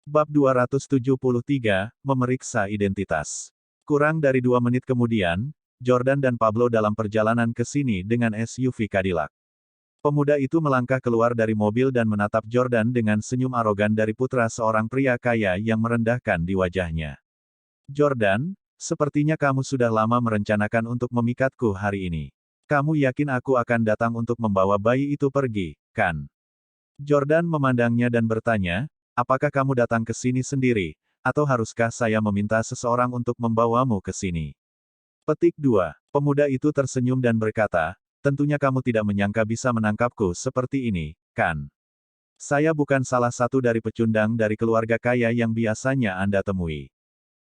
Bab 273, Memeriksa Identitas. Kurang dari 2 menit kemudian, Jordan dan Pablo dalam perjalanan ke sini dengan SUV Cadillac. Pemuda itu melangkah keluar dari mobil dan menatap Jordan dengan senyum arogan dari putra seorang pria kaya yang merendahkan di wajahnya. Jordan, sepertinya kamu sudah lama merencanakan untuk memikatku hari ini. Kamu yakin aku akan datang untuk membawa bayi itu pergi, kan? Jordan memandangnya dan bertanya, apakah kamu datang ke sini sendiri, atau haruskah saya meminta seseorang untuk membawamu ke sini? Petik 2. Pemuda itu tersenyum dan berkata, tentunya kamu tidak menyangka bisa menangkapku seperti ini, kan? Saya bukan salah satu dari pecundang dari keluarga kaya yang biasanya Anda temui.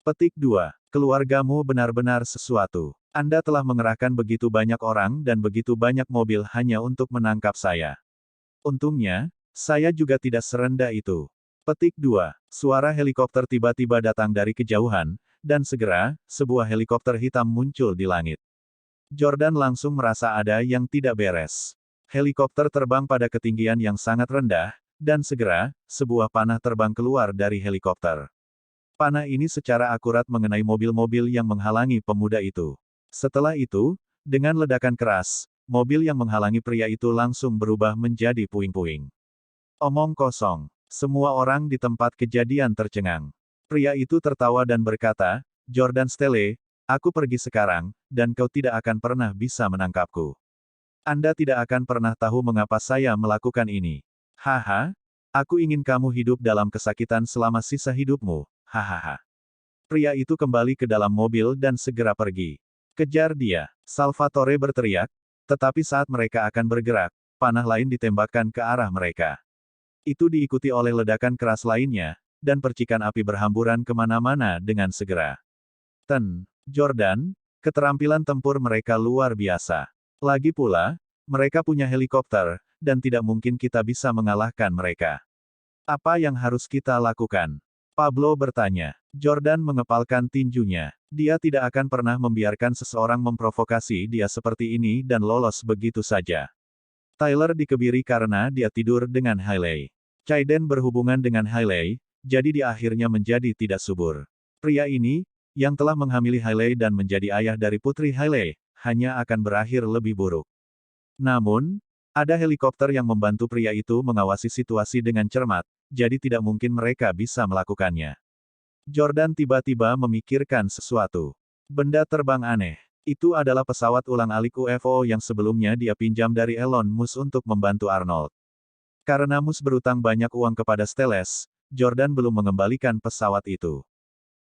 Petik 2. Keluargamu benar-benar sesuatu. Anda telah mengerahkan begitu banyak orang dan begitu banyak mobil hanya untuk menangkap saya. Untungnya, saya juga tidak serendah itu. Petik 2. Suara helikopter tiba-tiba datang dari kejauhan, dan segera, sebuah helikopter hitam muncul di langit. Jordan langsung merasa ada yang tidak beres. Helikopter terbang pada ketinggian yang sangat rendah, dan segera, sebuah panah terbang keluar dari helikopter. Panah ini secara akurat mengenai mobil-mobil yang menghalangi pemuda itu. Setelah itu, dengan ledakan keras, mobil yang menghalangi pria itu langsung berubah menjadi puing-puing. Omong kosong. Semua orang di tempat kejadian tercengang. Pria itu tertawa dan berkata, Jordan Stelle, aku pergi sekarang, dan kau tidak akan pernah bisa menangkapku. Anda tidak akan pernah tahu mengapa saya melakukan ini. Haha, aku ingin kamu hidup dalam kesakitan selama sisa hidupmu, hahaha. Pria itu kembali ke dalam mobil dan segera pergi. Kejar dia, Salvatore berteriak, tetapi saat mereka akan bergerak, panah lain ditembakkan ke arah mereka. Itu diikuti oleh ledakan keras lainnya, dan percikan api berhamburan kemana-mana dengan segera. Jordan, keterampilan tempur mereka luar biasa. Lagi pula, mereka punya helikopter, dan tidak mungkin kita bisa mengalahkan mereka. Apa yang harus kita lakukan? Pablo bertanya. Jordan mengepalkan tinjunya. Dia tidak akan pernah membiarkan seseorang memprovokasi dia seperti ini dan lolos begitu saja. Tyler dikebiri karena dia tidur dengan Hailey. Caiden berhubungan dengan Hailey, jadi dia akhirnya menjadi tidak subur. Pria ini, yang telah menghamili Hailey dan menjadi ayah dari putri Hailey, hanya akan berakhir lebih buruk. Namun, ada helikopter yang membantu pria itu mengawasi situasi dengan cermat, jadi tidak mungkin mereka bisa melakukannya. Jordan tiba-tiba memikirkan sesuatu. Benda terbang aneh. Itu adalah pesawat ulang-alik UFO yang sebelumnya dia pinjam dari Elon Musk untuk membantu Arnold. Karena Musk berutang banyak uang kepada Steles, Jordan belum mengembalikan pesawat itu.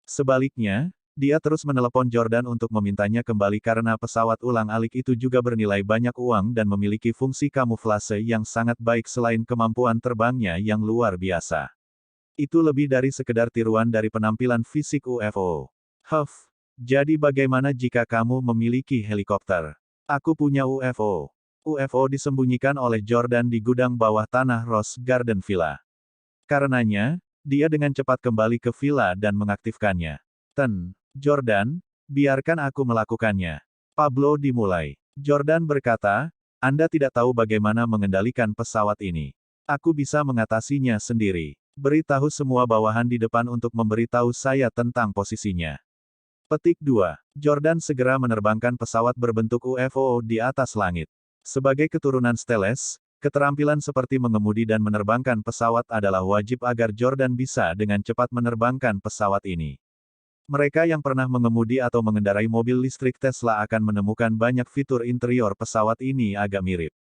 Sebaliknya, dia terus menelepon Jordan untuk memintanya kembali karena pesawat ulang-alik itu juga bernilai banyak uang dan memiliki fungsi kamuflase yang sangat baik selain kemampuan terbangnya yang luar biasa. Itu lebih dari sekedar tiruan dari penampilan fisik UFO. Jadi bagaimana jika kamu memiliki helikopter? Aku punya UFO. UFO disembunyikan oleh Jordan di gudang bawah tanah Rose Garden Villa. Karenanya, dia dengan cepat kembali ke villa dan mengaktifkannya. Jordan, biarkan aku melakukannya. Pablo dimulai. Jordan berkata, Anda tidak tahu bagaimana mengendalikan pesawat ini. Aku bisa mengatasinya sendiri. Beritahu semua bawahan di depan untuk memberitahu saya tentang posisinya. Petik 2. Jordan segera menerbangkan pesawat berbentuk UFO di atas langit. Sebagai keturunan Steles, keterampilan seperti mengemudi dan menerbangkan pesawat adalah wajib agar Jordan bisa dengan cepat menerbangkan pesawat ini. Mereka yang pernah mengemudi atau mengendarai mobil listrik Tesla akan menemukan banyak fitur interior pesawat ini agak mirip.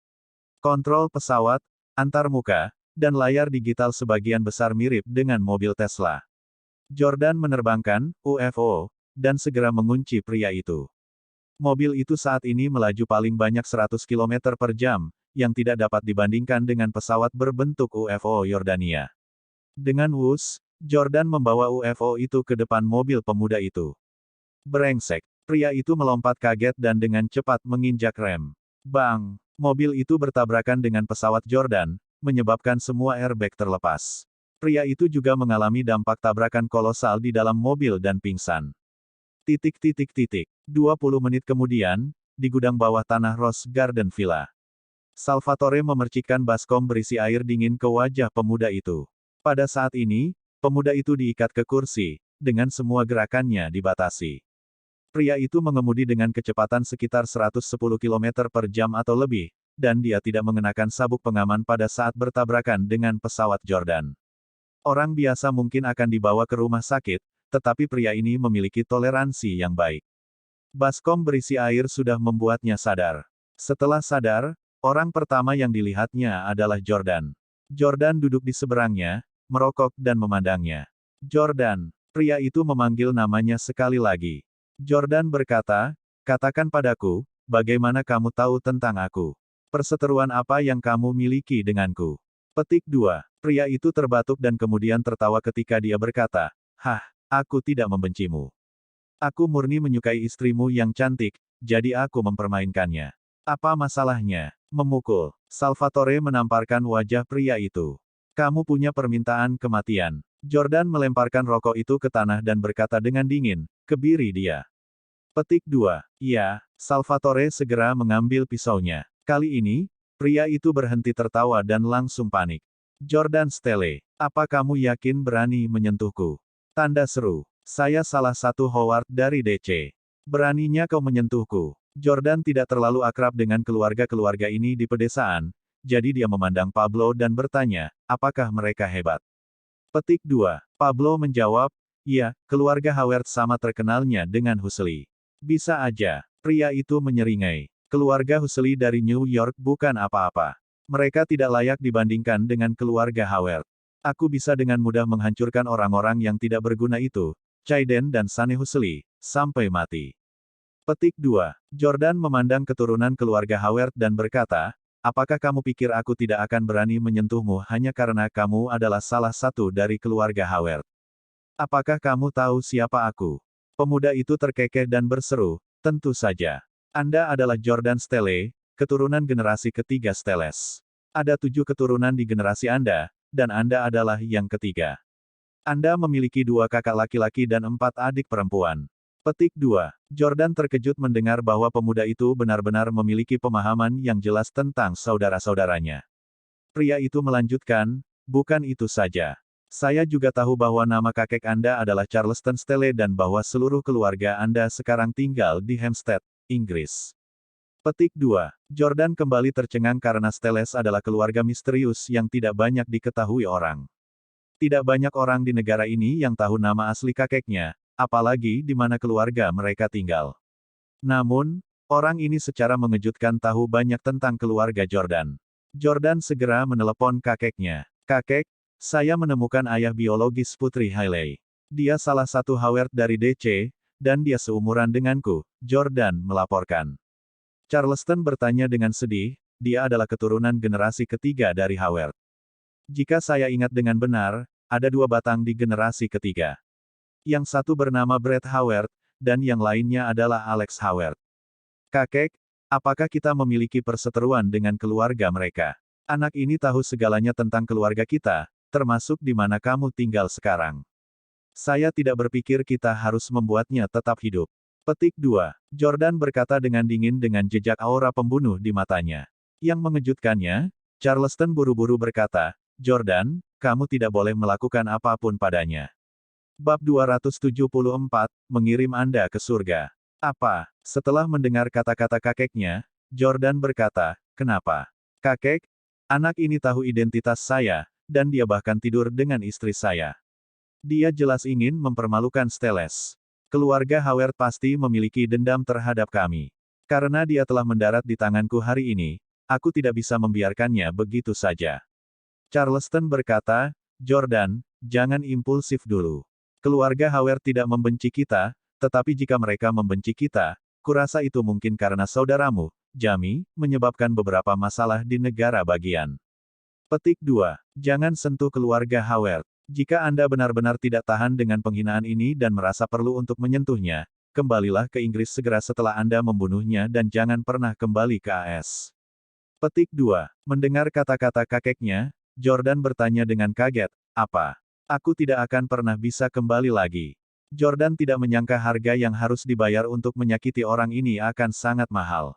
Kontrol pesawat, antarmuka, dan layar digital sebagian besar mirip dengan mobil Tesla. Jordan menerbangkan UFO, dan segera mengunci pria itu. Mobil itu saat ini melaju paling banyak 100 km per jam, yang tidak dapat dibandingkan dengan pesawat berbentuk UFO Yordania. Dengan wush, Jordan membawa UFO itu ke depan mobil pemuda itu. Brengsek, pria itu melompat kaget dan dengan cepat menginjak rem. Bang! Mobil itu bertabrakan dengan pesawat Jordan, menyebabkan semua airbag terlepas. Pria itu juga mengalami dampak tabrakan kolosal di dalam mobil dan pingsan. 20 menit kemudian, di gudang bawah tanah Rose Garden Villa. Salvatore memercikkan baskom berisi air dingin ke wajah pemuda itu. Pada saat ini, Pemuda itu diikat ke kursi, dengan semua gerakannya dibatasi. Pria itu mengemudi dengan kecepatan sekitar 110 km per jam atau lebih, dan dia tidak mengenakan sabuk pengaman pada saat bertabrakan dengan pesawat Jordan. Orang biasa mungkin akan dibawa ke rumah sakit, tetapi pria ini memiliki toleransi yang baik. Baskom berisi air sudah membuatnya sadar. Setelah sadar, orang pertama yang dilihatnya adalah Jordan. Jordan duduk di seberangnya, merokok dan memandangnya. Jordan, pria itu memanggil namanya sekali lagi. Jordan berkata, katakan padaku, bagaimana kamu tahu tentang aku? Perseteruan apa yang kamu miliki denganku? Petik 2. Pria itu terbatuk dan kemudian tertawa ketika dia berkata, "Hah, aku tidak membencimu. Aku murni menyukai istrimu yang cantik, jadi aku mempermainkannya. Apa masalahnya? Memukul." Salvatore menamparkan wajah pria itu. "Kamu punya permintaan kematian." Jordan melemparkan rokok itu ke tanah dan berkata dengan dingin, "Kebiri dia." Petik 2. "Iya." Salvatore segera mengambil pisaunya. Kali ini, pria itu berhenti tertawa dan langsung panik. "Jordan Stelle, apa kamu yakin berani menyentuhku?" Tanda seru. "Saya salah satu Howard dari DC. Beraninya kau menyentuhku." Jordan tidak terlalu akrab dengan keluarga-keluarga ini di pedesaan, jadi dia memandang Pablo dan bertanya, apakah mereka hebat? Petik 2. Pablo menjawab, "Iya, keluarga Howard sama terkenalnya dengan Husely." "Bisa aja." Pria itu menyeringai. "Keluarga Husely dari New York bukan apa-apa. Mereka tidak layak dibandingkan dengan keluarga Howard. Aku bisa dengan mudah menghancurkan orang-orang yang tidak berguna itu, Chaiden dan Sane Husely, sampai mati." Petik 2. Jordan memandang keturunan keluarga Howard dan berkata, apakah kamu pikir aku tidak akan berani menyentuhmu hanya karena kamu adalah salah satu dari keluarga Howard? Apakah kamu tahu siapa aku? Pemuda itu terkekeh dan berseru, tentu saja. Anda adalah Jordan Stelle, keturunan generasi ketiga Stelles. Ada 7 keturunan di generasi Anda, dan Anda adalah yang ketiga. Anda memiliki 2 kakak laki-laki dan 4 adik perempuan. Petik 2. Jordan terkejut mendengar bahwa pemuda itu benar-benar memiliki pemahaman yang jelas tentang saudara-saudaranya. Pria itu melanjutkan, bukan itu saja. Saya juga tahu bahwa nama kakek Anda adalah Charleston Stelle dan bahwa seluruh keluarga Anda sekarang tinggal di Hampstead, Inggris. Petik 2. Jordan kembali tercengang karena Stelles adalah keluarga misterius yang tidak banyak diketahui orang. Tidak banyak orang di negara ini yang tahu nama asli kakeknya, apalagi di mana keluarga mereka tinggal. Namun, orang ini secara mengejutkan tahu banyak tentang keluarga Jordan. Jordan segera menelepon kakeknya. "Kakek, saya menemukan ayah biologis Putri Hailey. Dia salah satu Howard dari DC, dan dia seumuran denganku," Jordan melaporkan. Charleston bertanya dengan sedih, dia adalah keturunan generasi ketiga dari Howard. Jika saya ingat dengan benar, ada 2 batang di generasi ketiga. Yang satu bernama Brett Howard, dan yang lainnya adalah Alex Howard. Kakek, apakah kita memiliki perseteruan dengan keluarga mereka? Anak ini tahu segalanya tentang keluarga kita, termasuk di mana kamu tinggal sekarang. Saya tidak berpikir kita harus membuatnya tetap hidup. Petik 2. Jordan berkata dengan dingin dengan jejak aura pembunuh di matanya. Yang mengejutkannya, Charleston buru-buru berkata, Jordan, kamu tidak boleh melakukan apapun padanya. Bab 274, mengirim Anda ke surga. Apa? Setelah mendengar kata-kata kakeknya, Jordan berkata, kenapa? Kakek, anak ini tahu identitas saya, dan dia bahkan tidur dengan istri saya. Dia jelas ingin mempermalukan Stelles. Keluarga Howard pasti memiliki dendam terhadap kami. Karena dia telah mendarat di tanganku hari ini, aku tidak bisa membiarkannya begitu saja. Charleston berkata, Jordan, jangan impulsif dulu. Keluarga Howard tidak membenci kita, tetapi jika mereka membenci kita, kurasa itu mungkin karena saudaramu, Jamie, menyebabkan beberapa masalah di negara bagian. Petik 2. Jangan sentuh keluarga Howard. Jika Anda benar-benar tidak tahan dengan penghinaan ini dan merasa perlu untuk menyentuhnya, kembalilah ke Inggris segera setelah Anda membunuhnya dan jangan pernah kembali ke AS. Petik 2. Mendengar kata-kata kakeknya, Jordan bertanya dengan kaget, apa? Aku tidak akan pernah bisa kembali lagi. Jordan tidak menyangka harga yang harus dibayar untuk menyakiti orang ini akan sangat mahal.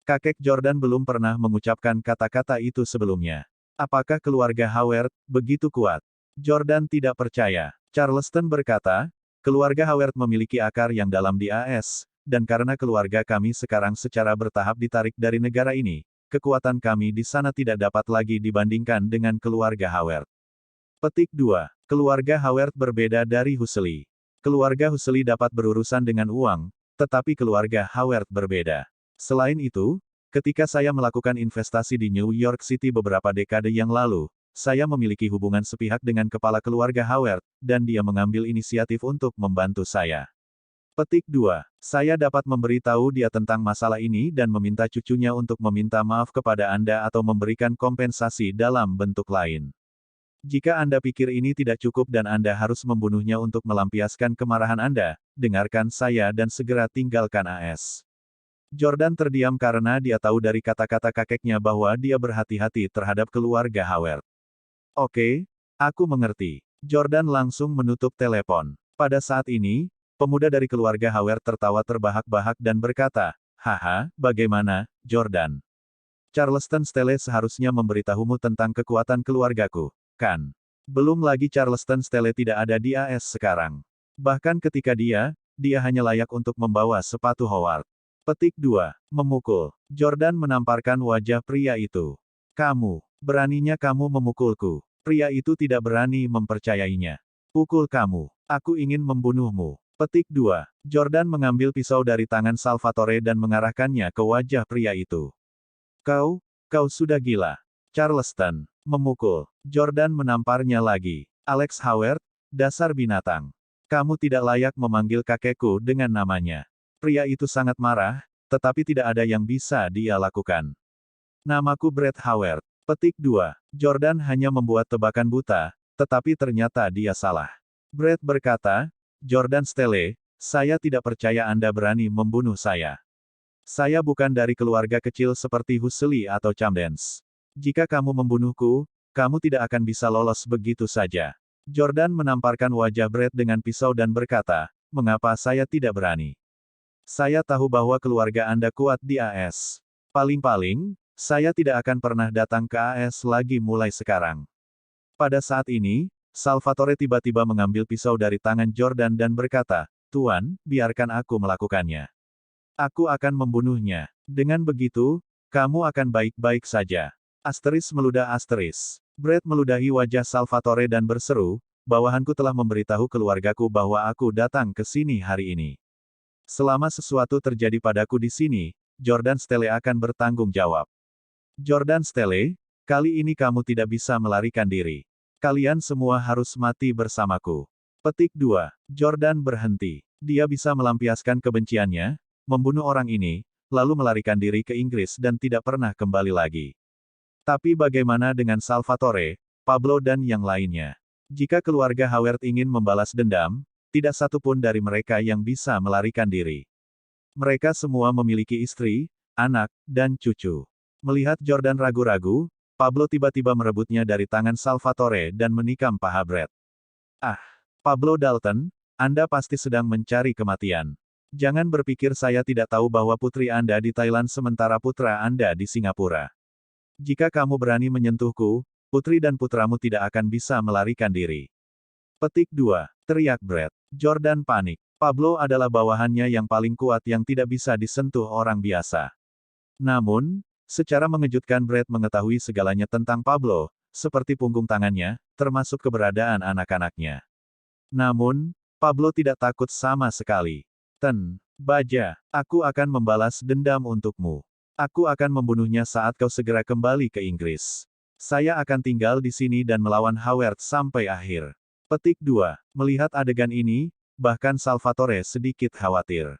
Kakek Jordan belum pernah mengucapkan kata-kata itu sebelumnya. Apakah keluarga Howard begitu kuat? Jordan tidak percaya. Charleston berkata, keluarga Howard memiliki akar yang dalam di AS, dan karena keluarga kami sekarang secara bertahap ditarik dari negara ini, kekuatan kami di sana tidak dapat lagi dibandingkan dengan keluarga Howard. Petik 2. Keluarga Howard berbeda dari Huxley. Keluarga Huxley dapat berurusan dengan uang, tetapi keluarga Howard berbeda. Selain itu, ketika saya melakukan investasi di New York City beberapa dekade yang lalu, saya memiliki hubungan sepihak dengan kepala keluarga Howard, dan dia mengambil inisiatif untuk membantu saya. Petik 2. Saya dapat memberitahu dia tentang masalah ini dan meminta cucunya untuk meminta maaf kepada Anda atau memberikan kompensasi dalam bentuk lain. Jika Anda pikir ini tidak cukup dan Anda harus membunuhnya untuk melampiaskan kemarahan Anda, dengarkan saya dan segera tinggalkan AS. Jordan terdiam karena dia tahu dari kata-kata kakeknya bahwa dia berhati-hati terhadap keluarga Howard. Oke, aku mengerti. Jordan langsung menutup telepon. Pada saat ini, pemuda dari keluarga Howard tertawa terbahak-bahak dan berkata, "Haha, bagaimana, Jordan? Charleston Stele seharusnya memberitahumu tentang kekuatan keluargaku, kan? Belum lagi Charleston Stele tidak ada di AS sekarang. Bahkan ketika dia hanya layak untuk membawa sepatu Howard." Petik 2. Memukul. Jordan menamparkan wajah pria itu. "Kamu, beraninya kamu memukulku." Pria itu tidak berani mempercayainya. "Pukul kamu. Aku ingin membunuhmu." Petik 2. Jordan mengambil pisau dari tangan Salvatore dan mengarahkannya ke wajah pria itu. Kau sudah gila. Charleston. Memukul. Jordan menamparnya lagi. "Alex Howard, dasar binatang. Kamu tidak layak memanggil kakekku dengan namanya." Pria itu sangat marah, tetapi tidak ada yang bisa dia lakukan. "Namaku Brett Howard." Petik 2. Jordan hanya membuat tebakan buta, tetapi ternyata dia salah. Brett berkata, "Jordan Stele, saya tidak percaya Anda berani membunuh saya. Saya bukan dari keluarga kecil seperti Huxley atau Camdens. Jika kamu membunuhku, kamu tidak akan bisa lolos begitu saja." Jordan menamparkan wajah Brett dengan pisau dan berkata, "Mengapa saya tidak berani? Saya tahu bahwa keluarga Anda kuat di AS. Paling-paling, saya tidak akan pernah datang ke AS lagi mulai sekarang." Pada saat ini, Salvatore tiba-tiba mengambil pisau dari tangan Jordan dan berkata, "Tuan, biarkan aku melakukannya. Aku akan membunuhnya. Dengan begitu, kamu akan baik-baik saja." Asteris meludah asteris. Brett meludahi wajah Salvatore dan berseru, "Bawahanku telah memberitahu keluargaku bahwa aku datang ke sini hari ini. Selama sesuatu terjadi padaku di sini, Jordan Stele akan bertanggung jawab. Jordan Stele, kali ini kamu tidak bisa melarikan diri. Kalian semua harus mati bersamaku." Petik 2. Jordan berhenti. Dia bisa melampiaskan kebenciannya, membunuh orang ini, lalu melarikan diri ke Inggris dan tidak pernah kembali lagi. Tapi bagaimana dengan Salvatore, Pablo dan yang lainnya? Jika keluarga Howard ingin membalas dendam, tidak satu pun dari mereka yang bisa melarikan diri. Mereka semua memiliki istri, anak, dan cucu. Melihat Jordan ragu-ragu, Pablo tiba-tiba merebutnya dari tangan Salvatore dan menikam paha Brett. "Ah, Pablo Dalton, Anda pasti sedang mencari kematian. Jangan berpikir saya tidak tahu bahwa putri Anda di Thailand sementara putra Anda di Singapura. Jika kamu berani menyentuhku, putri dan putramu tidak akan bisa melarikan diri." Petik 2. Teriak Brett. Jordan panik. Pablo adalah bawahannya yang paling kuat yang tidak bisa disentuh orang biasa. Namun, secara mengejutkan Brett mengetahui segalanya tentang Pablo, seperti punggung tangannya, termasuk keberadaan anak-anaknya. Namun, Pablo tidak takut sama sekali. Baja, aku akan membalas dendam untukmu. Aku akan membunuhnya saat kau segera kembali ke Inggris. Saya akan tinggal di sini dan melawan Howard sampai akhir." Petik 2. Melihat adegan ini, bahkan Salvatore sedikit khawatir.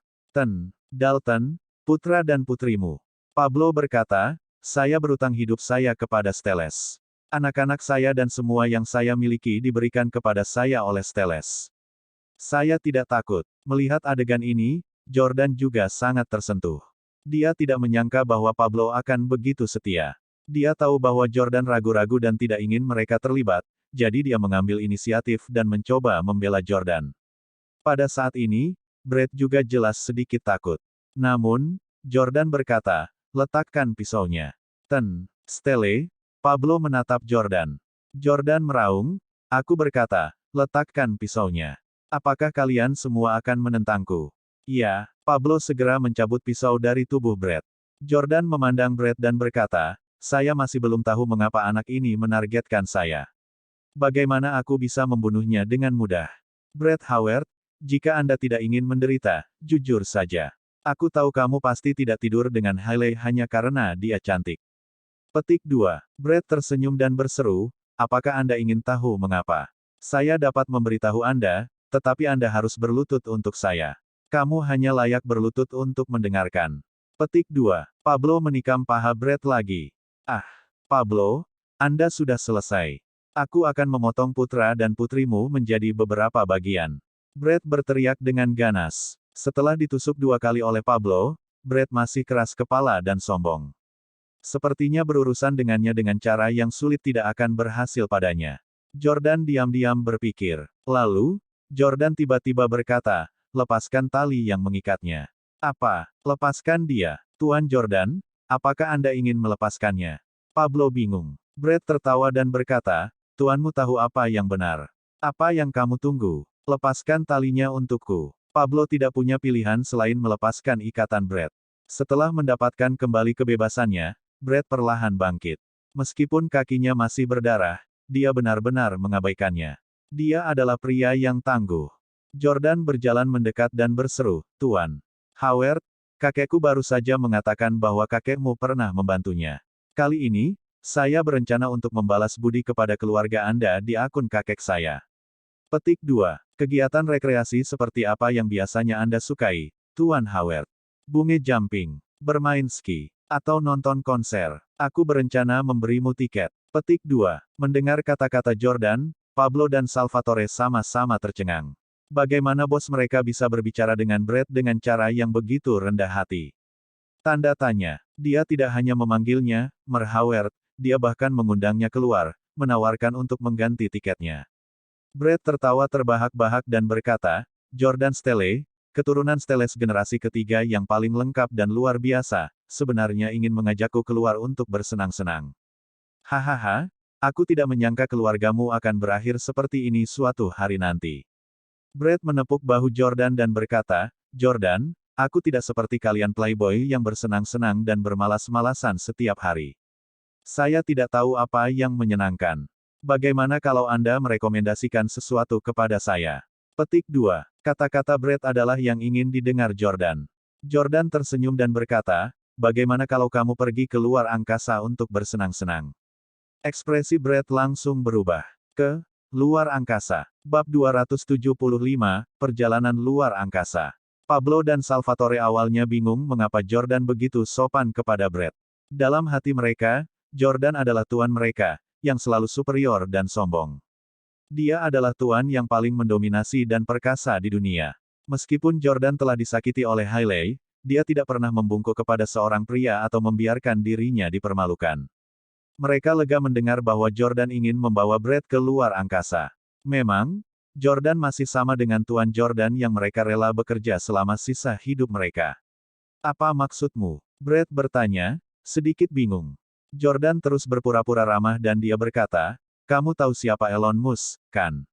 Dalton, putra dan putrimu." Pablo berkata, "Saya berutang hidup saya kepada Steles. Anak-anak saya dan semua yang saya miliki diberikan kepada saya oleh Steles. Saya tidak takut." Melihat adegan ini, Jordan juga sangat tersentuh. Dia tidak menyangka bahwa Pablo akan begitu setia. Dia tahu bahwa Jordan ragu-ragu dan tidak ingin mereka terlibat, jadi dia mengambil inisiatif dan mencoba membela Jordan. Pada saat ini, Brett juga jelas sedikit takut. Namun, Jordan berkata, "Letakkan pisaunya." Stele, Pablo menatap Jordan. Jordan meraung, Aku berkata, letakkan pisaunya. Apakah kalian semua akan menentangku? Iya, Pablo segera mencabut pisau dari tubuh Brad. Jordan memandang Brad dan berkata, saya masih belum tahu mengapa anak ini menargetkan saya. Bagaimana aku bisa membunuhnya dengan mudah? Brad Howard, jika Anda tidak ingin menderita, jujur saja. Aku tahu kamu pasti tidak tidur dengan Hailey hanya karena dia cantik. Petik 2. Brad tersenyum dan berseru, apakah Anda ingin tahu mengapa? Saya dapat memberitahu Anda, tetapi Anda harus berlutut untuk saya. Kamu hanya layak berlutut untuk mendengarkan. Petik 2. Pablo menikam paha Brad lagi. Ah, Pablo, Anda sudah selesai. Aku akan memotong putra dan putrimu menjadi beberapa bagian. Brad berteriak dengan ganas. Setelah ditusuk 2 kali oleh Pablo, Brad masih keras kepala dan sombong. Sepertinya berurusan dengannya dengan cara yang sulit tidak akan berhasil padanya. Jordan diam-diam berpikir. Lalu, Jordan tiba-tiba berkata, lepaskan tali yang mengikatnya. Apa? Lepaskan dia. Tuan Jordan, apakah Anda ingin melepaskannya? Pablo bingung. Brad tertawa dan berkata, tuanmu tahu apa yang benar. Apa yang kamu tunggu? Lepaskan talinya untukku. Pablo tidak punya pilihan selain melepaskan ikatan Brad. Setelah mendapatkan kembali kebebasannya, Brad perlahan bangkit. Meskipun kakinya masih berdarah, dia benar-benar mengabaikannya. Dia adalah pria yang tangguh. Jordan berjalan mendekat dan berseru, Tuan Howard, kakekku baru saja mengatakan bahwa kakekmu pernah membantunya. Kali ini, saya berencana untuk membalas budi kepada keluarga Anda di akun kakek saya. Petik 2. Kegiatan rekreasi seperti apa yang biasanya Anda sukai, Tuan Howard? Bunge jumping, bermain ski, atau nonton konser. Aku berencana memberimu tiket. Petik 2. Mendengar kata-kata Jordan, Pablo dan Salvatore sama-sama tercengang. Bagaimana bos mereka bisa berbicara dengan Brad dengan cara yang begitu rendah hati? Tanda tanya. Dia tidak hanya memanggilnya, Mer Howard, dia bahkan mengundangnya keluar, menawarkan untuk mengganti tiketnya. Brad tertawa terbahak-bahak dan berkata, Jordan Stelle, keturunan Stelles generasi ketiga yang paling lengkap dan luar biasa, sebenarnya ingin mengajakku keluar untuk bersenang-senang. Hahaha, aku tidak menyangka keluargamu akan berakhir seperti ini suatu hari nanti. Brad menepuk bahu Jordan dan berkata, Jordan, aku tidak seperti kalian playboy yang bersenang-senang dan bermalas-malasan setiap hari. Saya tidak tahu apa yang menyenangkan. Bagaimana kalau Anda merekomendasikan sesuatu kepada saya? Petik 2. Kata-kata Brad adalah yang ingin didengar Jordan. Jordan tersenyum dan berkata, bagaimana kalau kamu pergi ke luar angkasa untuk bersenang-senang? Ekspresi Brad langsung berubah. Ke luar angkasa. Bab 275, Perjalanan Luar Angkasa. Pablo dan Salvatore awalnya bingung mengapa Jordan begitu sopan kepada Brad. Dalam hati mereka, Jordan adalah tuan mereka, yang selalu superior dan sombong. Dia adalah tuan yang paling mendominasi dan perkasa di dunia. Meskipun Jordan telah disakiti oleh Hailey, dia tidak pernah membungkuk kepada seorang pria atau membiarkan dirinya dipermalukan. Mereka lega mendengar bahwa Jordan ingin membawa Brad ke luar angkasa. Memang, Jordan masih sama dengan Tuan Jordan yang mereka rela bekerja selama sisa hidup mereka. Apa maksudmu? Brad bertanya, sedikit bingung. Jordan terus berpura-pura ramah dan dia berkata, kamu tahu siapa Elon Musk, kan?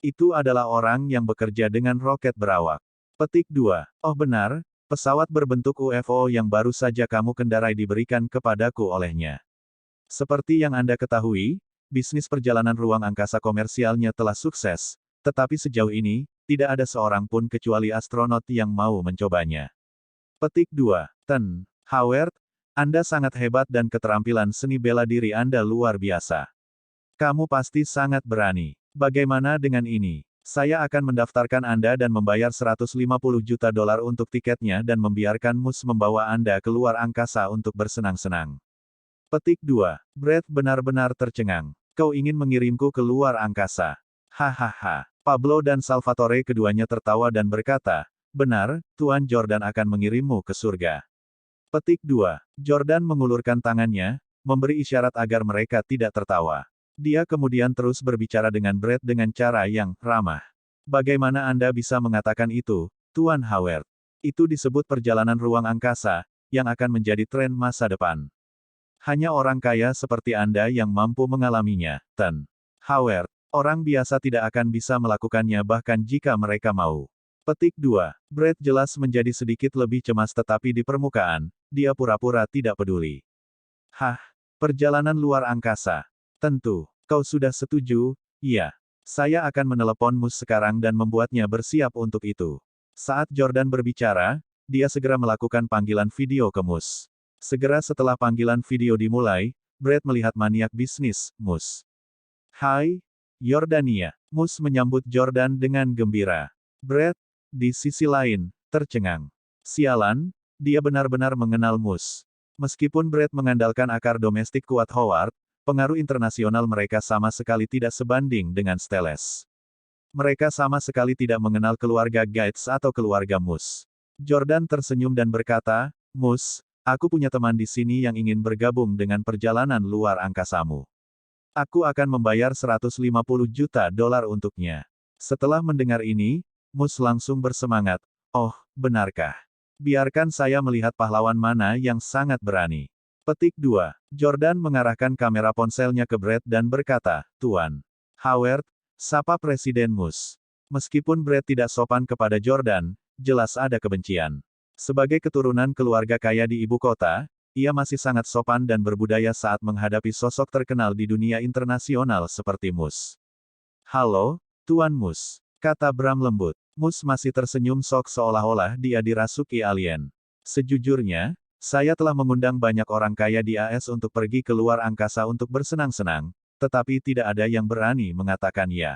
Itu adalah orang yang bekerja dengan roket berawak. Petik 2. Oh benar, pesawat berbentuk UFO yang baru saja kamu kendarai diberikan kepadaku olehnya. Seperti yang Anda ketahui, bisnis perjalanan ruang angkasa komersialnya telah sukses, tetapi sejauh ini, tidak ada seorang pun kecuali astronot yang mau mencobanya. Petik 2. Ten Howard, Anda sangat hebat dan keterampilan seni bela diri Anda luar biasa. Kamu pasti sangat berani. Bagaimana dengan ini? Saya akan mendaftarkan Anda dan membayar 150 juta dolar untuk tiketnya dan membiarkan Mus membawa Anda keluar angkasa untuk bersenang-senang. Petik 2. Brad benar-benar tercengang. Kau ingin mengirimku ke luar angkasa? Hahaha. Pablo dan Salvatore keduanya tertawa dan berkata, benar, Tuan Jordan akan mengirimmu ke surga. Petik 2. Jordan mengulurkan tangannya, memberi isyarat agar mereka tidak tertawa. Dia kemudian terus berbicara dengan Brad dengan cara yang ramah. Bagaimana Anda bisa mengatakan itu, Tuan Howard? Itu disebut perjalanan ruang angkasa, yang akan menjadi tren masa depan. Hanya orang kaya seperti Anda yang mampu mengalaminya, Ten Howard. Orang biasa tidak akan bisa melakukannya bahkan jika mereka mau. Petik 2. Brett jelas menjadi sedikit lebih cemas tetapi di permukaan, dia pura-pura tidak peduli. Hah? Perjalanan luar angkasa. Tentu. Kau sudah setuju? Iya. Saya akan menelepon Mus sekarang dan membuatnya bersiap untuk itu. Saat Jordan berbicara, dia segera melakukan panggilan video ke Mus. Segera setelah panggilan video dimulai, Brett melihat maniak bisnis, Mus. Hai, Yordania. Mus menyambut Jordan dengan gembira. Brett, di sisi lain, tercengang. Sialan, dia benar-benar mengenal Mus. Meskipun Brett mengandalkan akar domestik kuat Howard, pengaruh internasional mereka sama sekali tidak sebanding dengan Steles. Mereka sama sekali tidak mengenal keluarga Gates atau keluarga Mus. Jordan tersenyum dan berkata, Mus, aku punya teman di sini yang ingin bergabung dengan perjalanan luar angkasamu. Aku akan membayar 150 juta dolar untuknya. Setelah mendengar ini, Mus langsung bersemangat. Oh, benarkah? Biarkan saya melihat pahlawan mana yang sangat berani. Petik 2. Jordan mengarahkan kamera ponselnya ke Brett dan berkata, Tuan Howard, sapa Presiden Mus. Meskipun Brett tidak sopan kepada Jordan, jelas ada kebencian. Sebagai keturunan keluarga kaya di ibu kota, ia masih sangat sopan dan berbudaya saat menghadapi sosok terkenal di dunia internasional seperti Mus. Halo, Tuan Mus, kata Bram lembut. Mus masih tersenyum sok seolah-olah dia dirasuki alien. Sejujurnya, saya telah mengundang banyak orang kaya di AS untuk pergi ke luar angkasa untuk bersenang-senang, tetapi tidak ada yang berani mengatakan ya.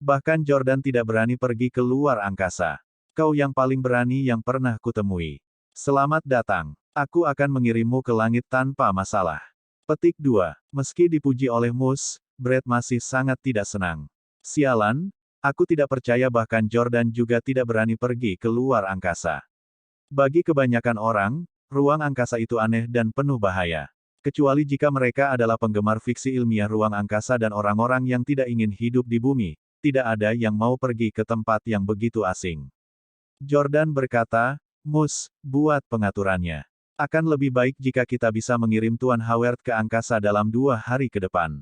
Bahkan Jordan tidak berani pergi ke luar angkasa. Kau yang paling berani yang pernah kutemui. Selamat datang. Aku akan mengirimmu ke langit tanpa masalah. Petik 2. Meski dipuji oleh Mus, Brett masih sangat tidak senang. Sialan, aku tidak percaya bahkan Jordan juga tidak berani pergi ke luar angkasa. Bagi kebanyakan orang, ruang angkasa itu aneh dan penuh bahaya. Kecuali jika mereka adalah penggemar fiksi ilmiah ruang angkasa dan orang-orang yang tidak ingin hidup di bumi, tidak ada yang mau pergi ke tempat yang begitu asing. Jordan berkata, Mus, buat pengaturannya. Akan lebih baik jika kita bisa mengirim Tuan Howard ke angkasa dalam 2 hari ke depan.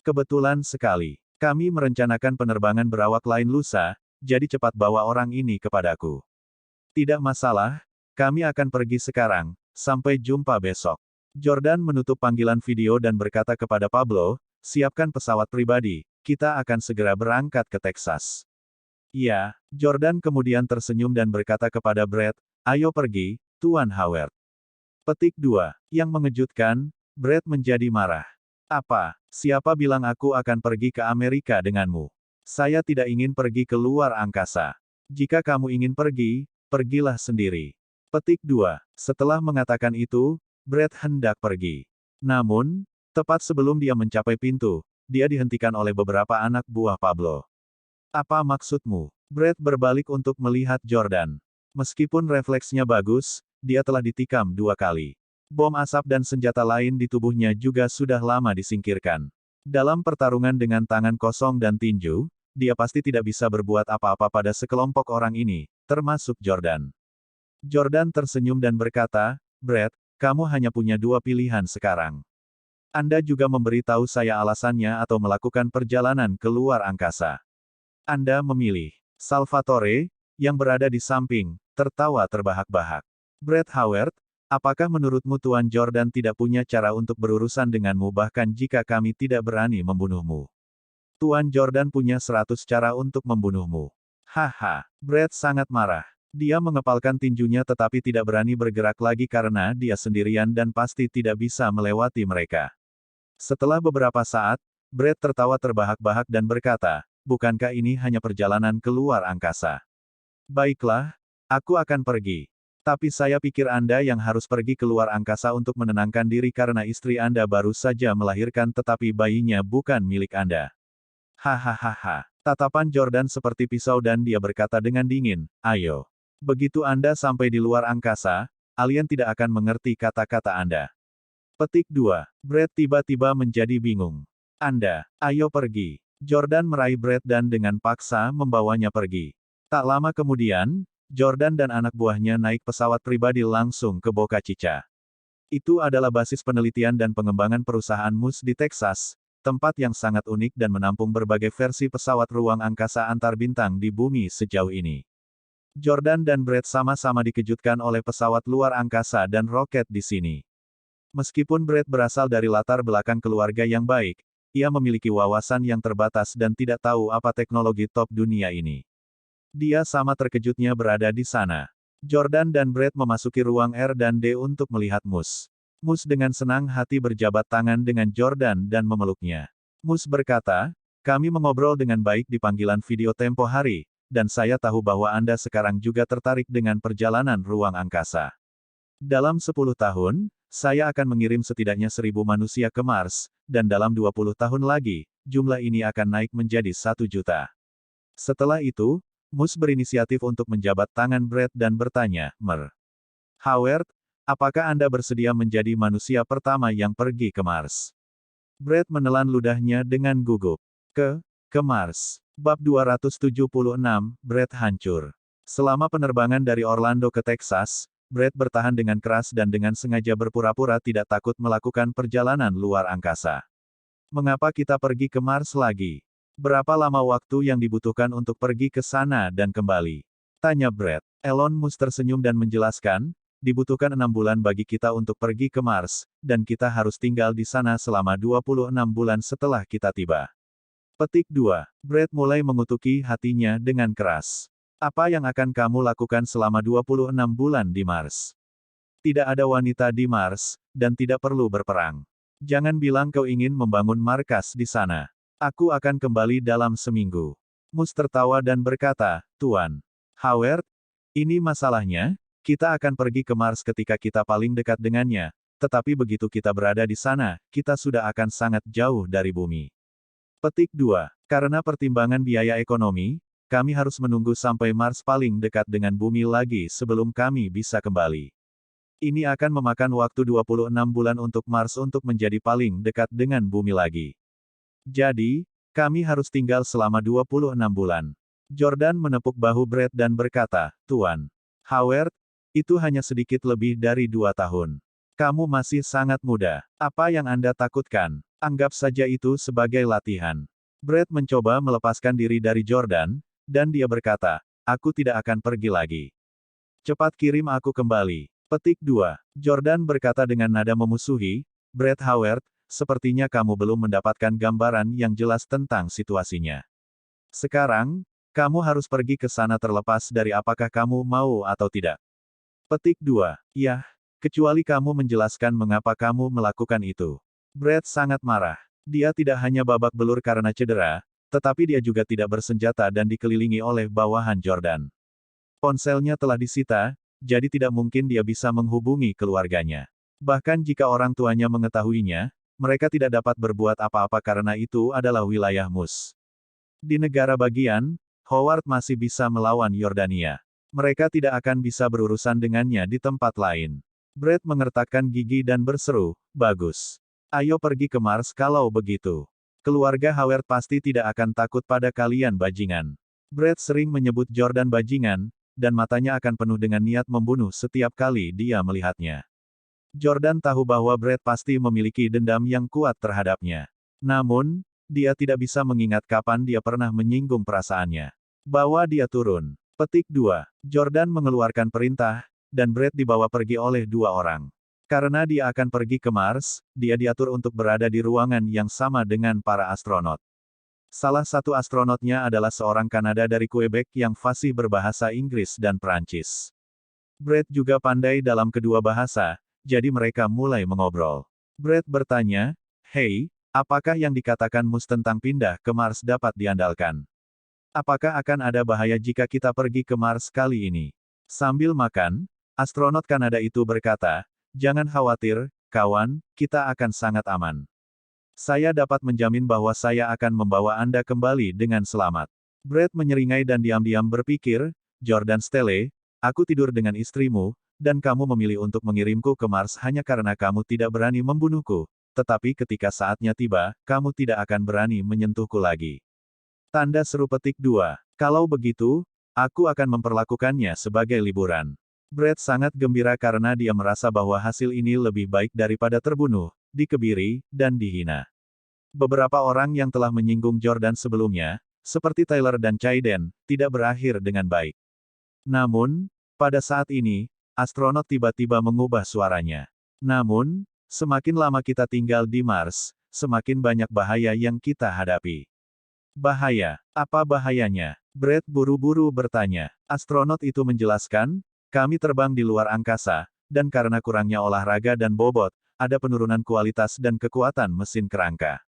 Kebetulan sekali. Kami merencanakan penerbangan berawak lain lusa, jadi cepat bawa orang ini kepadaku. Tidak masalah, kami akan pergi sekarang, sampai jumpa besok. Jordan menutup panggilan video dan berkata kepada Pablo, siapkan pesawat pribadi, kita akan segera berangkat ke Texas. Iya, Jordan kemudian tersenyum dan berkata kepada Brett, ayo pergi, Tuan Howard. Petik 2. Yang mengejutkan, Brett menjadi marah. Apa? Siapa bilang aku akan pergi ke Amerika denganmu? Saya tidak ingin pergi ke luar angkasa. Jika kamu ingin pergi, pergilah sendiri. Petik 2. Setelah mengatakan itu, Brett hendak pergi. Namun, tepat sebelum dia mencapai pintu, dia dihentikan oleh beberapa anak buah Pablo. Apa maksudmu? Brett berbalik untuk melihat Jordan. Meskipun refleksnya bagus, dia telah ditikam 2 kali. Bom asap dan senjata lain di tubuhnya juga sudah lama disingkirkan. Dalam pertarungan dengan tangan kosong dan tinju, dia pasti tidak bisa berbuat apa-apa pada sekelompok orang ini, termasuk Jordan. Jordan tersenyum dan berkata, Brett, kamu hanya punya 2 pilihan sekarang. Anda juga memberitahu saya alasannya atau melakukan perjalanan ke luar angkasa. Anda memilih. Salvatore, yang berada di samping, tertawa terbahak-bahak. Brett Howard, apakah menurutmu Tuan Jordan tidak punya cara untuk berurusan denganmu bahkan jika kami tidak berani membunuhmu? Tuan Jordan punya 100 cara untuk membunuhmu. Haha, Brett sangat marah. Dia mengepalkan tinjunya tetapi tidak berani bergerak lagi karena dia sendirian dan pasti tidak bisa melewati mereka. Setelah beberapa saat, Brett tertawa terbahak-bahak dan berkata, bukankah ini hanya perjalanan ke luar angkasa? Baiklah, aku akan pergi. Tapi saya pikir Anda yang harus pergi ke luar angkasa untuk menenangkan diri karena istri Anda baru saja melahirkan tetapi bayinya bukan milik Anda. Hahaha. Tatapan Jordan seperti pisau dan dia berkata dengan dingin, ayo. Begitu Anda sampai di luar angkasa, alien tidak akan mengerti kata-kata Anda. Petik 2. Brett tiba-tiba menjadi bingung. Anda, ayo pergi. Jordan meraih Brett dan dengan paksa membawanya pergi. Tak lama kemudian, Jordan dan anak buahnya naik pesawat pribadi langsung ke Boca Chica. Itu adalah basis penelitian dan pengembangan perusahaan Mus di Texas, tempat yang sangat unik dan menampung berbagai versi pesawat ruang angkasa antar bintang di bumi sejauh ini. Jordan dan Brett sama-sama dikejutkan oleh pesawat luar angkasa dan roket di sini. Meskipun Brett berasal dari latar belakang keluarga yang baik, ia memiliki wawasan yang terbatas dan tidak tahu apa teknologi top dunia ini. Dia sama terkejutnya berada di sana. Jordan dan Brett memasuki ruang R&D untuk melihat Mus. Mus dengan senang hati berjabat tangan dengan Jordan dan memeluknya. Mus berkata, "Kami mengobrol dengan baik di panggilan video tempo hari, dan saya tahu bahwa Anda sekarang juga tertarik dengan perjalanan ruang angkasa. Dalam 10 tahun, saya akan mengirim setidaknya 1.000 manusia ke Mars, dan dalam 20 tahun lagi, jumlah ini akan naik menjadi 1 juta." Setelah itu, Mus berinisiatif untuk menjabat tangan Brett dan bertanya, "Howard, apakah Anda bersedia menjadi manusia pertama yang pergi ke Mars?" Brett menelan ludahnya dengan gugup. Ke Mars. Bab 276, Brett hancur. Selama penerbangan dari Orlando ke Texas, Brett bertahan dengan keras dan dengan sengaja berpura-pura tidak takut melakukan perjalanan luar angkasa. "Mengapa kita pergi ke Mars lagi? Berapa lama waktu yang dibutuhkan untuk pergi ke sana dan kembali?" tanya Brett. Elon Musk tersenyum dan menjelaskan, "Dibutuhkan 6 bulan bagi kita untuk pergi ke Mars, dan kita harus tinggal di sana selama 26 bulan setelah kita tiba." Petik 2. Brett mulai mengutuki hatinya dengan keras. "Apa yang akan kamu lakukan selama 26 bulan di Mars? Tidak ada wanita di Mars, dan tidak perlu berperang. Jangan bilang kau ingin membangun markas di sana. Aku akan kembali dalam seminggu." Mus tertawa dan berkata, "Tuan Howard, ini masalahnya, kita akan pergi ke Mars ketika kita paling dekat dengannya, tetapi begitu kita berada di sana, kita sudah akan sangat jauh dari bumi." Petik 2. Karena pertimbangan biaya ekonomi, kami harus menunggu sampai Mars paling dekat dengan bumi lagi sebelum kami bisa kembali. Ini akan memakan waktu 26 bulan untuk Mars untuk menjadi paling dekat dengan bumi lagi. Jadi, kami harus tinggal selama 26 bulan. Jordan menepuk bahu Brett dan berkata, "Tuan Howard, itu hanya sedikit lebih dari 2 tahun. Kamu masih sangat muda. Apa yang Anda takutkan? Anggap saja itu sebagai latihan." Brett mencoba melepaskan diri dari Jordan, dan dia berkata, "Aku tidak akan pergi lagi. Cepat kirim aku kembali." Petik 2. Jordan berkata dengan nada memusuhi, "Brett Howard, sepertinya kamu belum mendapatkan gambaran yang jelas tentang situasinya. Sekarang, kamu harus pergi ke sana terlepas dari apakah kamu mau atau tidak." Petik 2. "Yah, kecuali kamu menjelaskan mengapa kamu melakukan itu." Brett sangat marah. Dia tidak hanya babak belur karena cedera, tetapi dia juga tidak bersenjata dan dikelilingi oleh bawahan Jordan. Ponselnya telah disita, jadi tidak mungkin dia bisa menghubungi keluarganya. Bahkan jika orang tuanya mengetahuinya, mereka tidak dapat berbuat apa-apa karena itu adalah wilayah Mus. Di negara bagian, Howard masih bisa melawan Yordania. Mereka tidak akan bisa berurusan dengannya di tempat lain. Brett mengertakkan gigi dan berseru, "Bagus. Ayo pergi ke Mars kalau begitu. Keluarga Howard pasti tidak akan takut pada kalian bajingan." Brett sering menyebut Jordan bajingan, dan matanya akan penuh dengan niat membunuh setiap kali dia melihatnya. Jordan tahu bahwa Brett pasti memiliki dendam yang kuat terhadapnya. Namun, dia tidak bisa mengingat kapan dia pernah menyinggung perasaannya. Bawa dia turun. Petik 2. Jordan mengeluarkan perintah, dan Brett dibawa pergi oleh 2 orang. Karena dia akan pergi ke Mars, dia diatur untuk berada di ruangan yang sama dengan para astronot. Salah satu astronotnya adalah seorang Kanada dari Quebec yang fasih berbahasa Inggris dan Prancis. Brett juga pandai dalam kedua bahasa, jadi mereka mulai mengobrol. Brett bertanya, "Hei, apakah yang dikatakan Mus tentang pindah ke Mars dapat diandalkan? Apakah akan ada bahaya jika kita pergi ke Mars kali ini?" Sambil makan, astronot Kanada itu berkata, "Jangan khawatir, kawan, kita akan sangat aman. Saya dapat menjamin bahwa saya akan membawa Anda kembali dengan selamat." Brett menyeringai dan diam-diam berpikir, "Jordan Stelle, aku tidur dengan istrimu, dan kamu memilih untuk mengirimku ke Mars hanya karena kamu tidak berani membunuhku, tetapi ketika saatnya tiba, kamu tidak akan berani menyentuhku lagi." Tanda seru petik 2. "Kalau begitu, aku akan memperlakukannya sebagai liburan." Brett sangat gembira karena dia merasa bahwa hasil ini lebih baik daripada terbunuh, dikebiri, dan dihina. Beberapa orang yang telah menyinggung Jordan sebelumnya, seperti Tyler dan Chaiden, tidak berakhir dengan baik. Namun, pada saat ini, astronot tiba-tiba mengubah suaranya. Namun, semakin lama kita tinggal di Mars, semakin banyak bahaya yang kita hadapi. Bahaya? Apa bahayanya? Brett buru-buru bertanya. Astronot itu menjelaskan, kami terbang di luar angkasa, dan karena kurangnya olahraga dan bobot, ada penurunan kualitas dan kekuatan mesin kerangka.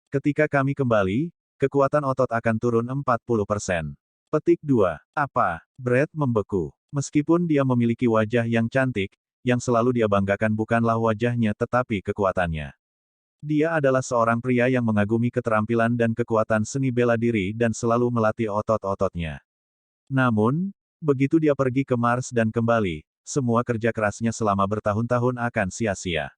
Ketika kami kembali, kekuatan otot akan turun 40%. Petik 2. Apa? Brett membeku. Meskipun dia memiliki wajah yang cantik, yang selalu dia banggakan bukanlah wajahnya tetapi kekuatannya. Dia adalah seorang pria yang mengagumi keterampilan dan kekuatan seni bela diri dan selalu melatih otot-ototnya. Namun, begitu dia pergi ke Mars dan kembali, semua kerja kerasnya selama bertahun-tahun akan sia-sia.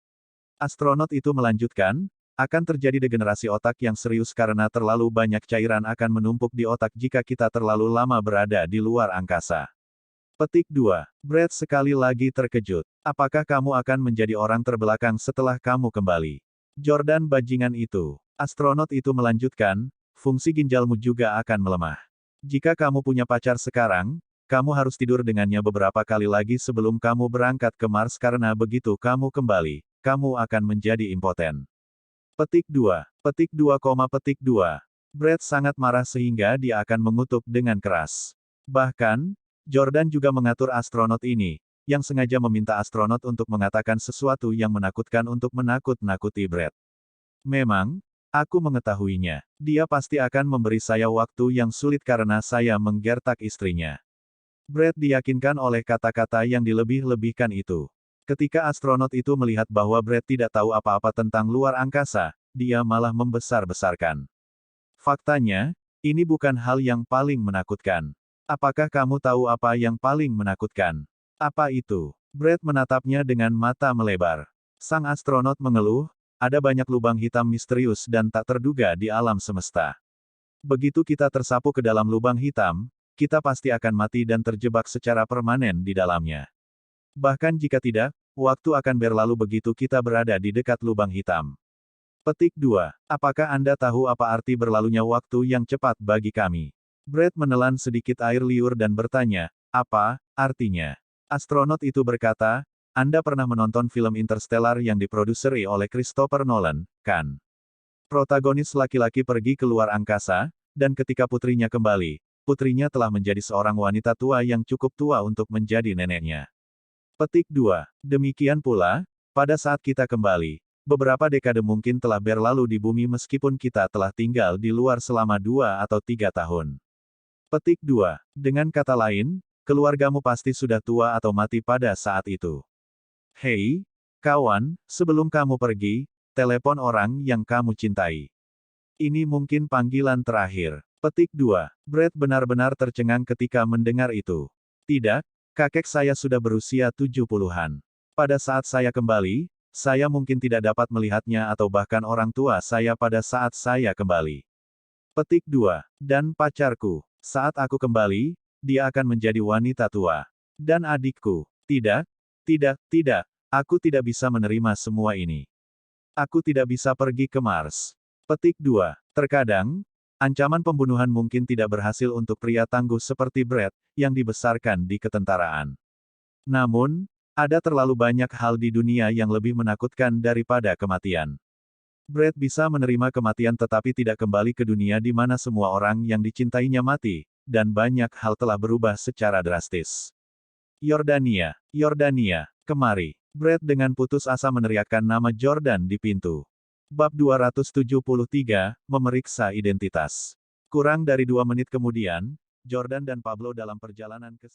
Astronot itu melanjutkan, akan terjadi degenerasi otak yang serius karena terlalu banyak cairan akan menumpuk di otak jika kita terlalu lama berada di luar angkasa. Petik 2. Brett sekali lagi terkejut. Apakah kamu akan menjadi orang terbelakang setelah kamu kembali? Jordan bajingan itu. Astronot itu melanjutkan, fungsi ginjalmu juga akan melemah. Jika kamu punya pacar sekarang, kamu harus tidur dengannya beberapa kali lagi sebelum kamu berangkat ke Mars karena begitu kamu kembali, kamu akan menjadi impoten. Petik 2. Petik 2, petik 2. Brett sangat marah sehingga dia akan mengutuk dengan keras. Bahkan, Jordan juga mengatur astronot ini, yang sengaja meminta astronot untuk mengatakan sesuatu yang menakutkan untuk menakut-nakuti Brett. Memang, aku mengetahuinya. Dia pasti akan memberi saya waktu yang sulit karena saya menggertak istrinya. Brett diyakinkan oleh kata-kata yang dilebih-lebihkan itu. Ketika astronot itu melihat bahwa Brett tidak tahu apa-apa tentang luar angkasa, dia malah membesar-besarkan. Faktanya, ini bukan hal yang paling menakutkan. Apakah kamu tahu apa yang paling menakutkan? Apa itu? Brett menatapnya dengan mata melebar. Sang astronot mengeluh, ada banyak lubang hitam misterius dan tak terduga di alam semesta. Begitu kita tersapu ke dalam lubang hitam, kita pasti akan mati dan terjebak secara permanen di dalamnya. Bahkan jika tidak, waktu akan berlalu begitu kita berada di dekat lubang hitam. Petik 2. Apakah Anda tahu apa arti berlalunya waktu yang cepat bagi kami? Brett menelan sedikit air liur dan bertanya, apa artinya? Astronot itu berkata, Anda pernah menonton film Interstellar yang diproduseri oleh Christopher Nolan, kan? Protagonis laki-laki pergi ke luar angkasa, dan ketika putrinya kembali, putrinya telah menjadi seorang wanita tua yang cukup tua untuk menjadi neneknya. Petik 2. Demikian pula, pada saat kita kembali, beberapa dekade mungkin telah berlalu di bumi meskipun kita telah tinggal di luar selama 2 atau 3 tahun. Petik 2. Dengan kata lain, keluargamu pasti sudah tua atau mati pada saat itu. Hei, kawan, sebelum kamu pergi, telepon orang yang kamu cintai. Ini mungkin panggilan terakhir. Petik 2. Brett benar-benar tercengang ketika mendengar itu. Tidak, kakek saya sudah berusia 70-an. Pada saat saya kembali, saya mungkin tidak dapat melihatnya atau bahkan orang tua saya pada saat saya kembali. Petik 2. Dan pacarku. Saat aku kembali, dia akan menjadi wanita tua. Dan adikku. Tidak, tidak, aku tidak bisa menerima semua ini. Aku tidak bisa pergi ke Mars. Petik 2. Terkadang, ancaman pembunuhan mungkin tidak berhasil untuk pria tangguh seperti Brett, yang dibesarkan di ketentaraan. Namun, ada terlalu banyak hal di dunia yang lebih menakutkan daripada kematian. Brett bisa menerima kematian tetapi tidak kembali ke dunia di mana semua orang yang dicintainya mati, dan banyak hal telah berubah secara drastis. Yordania, kemari. Brett dengan putus asa meneriakkan nama Jordan di pintu. Bab 273, memeriksa identitas. Kurang dari 2 menit kemudian, Jordan dan Pablo dalam perjalanan ke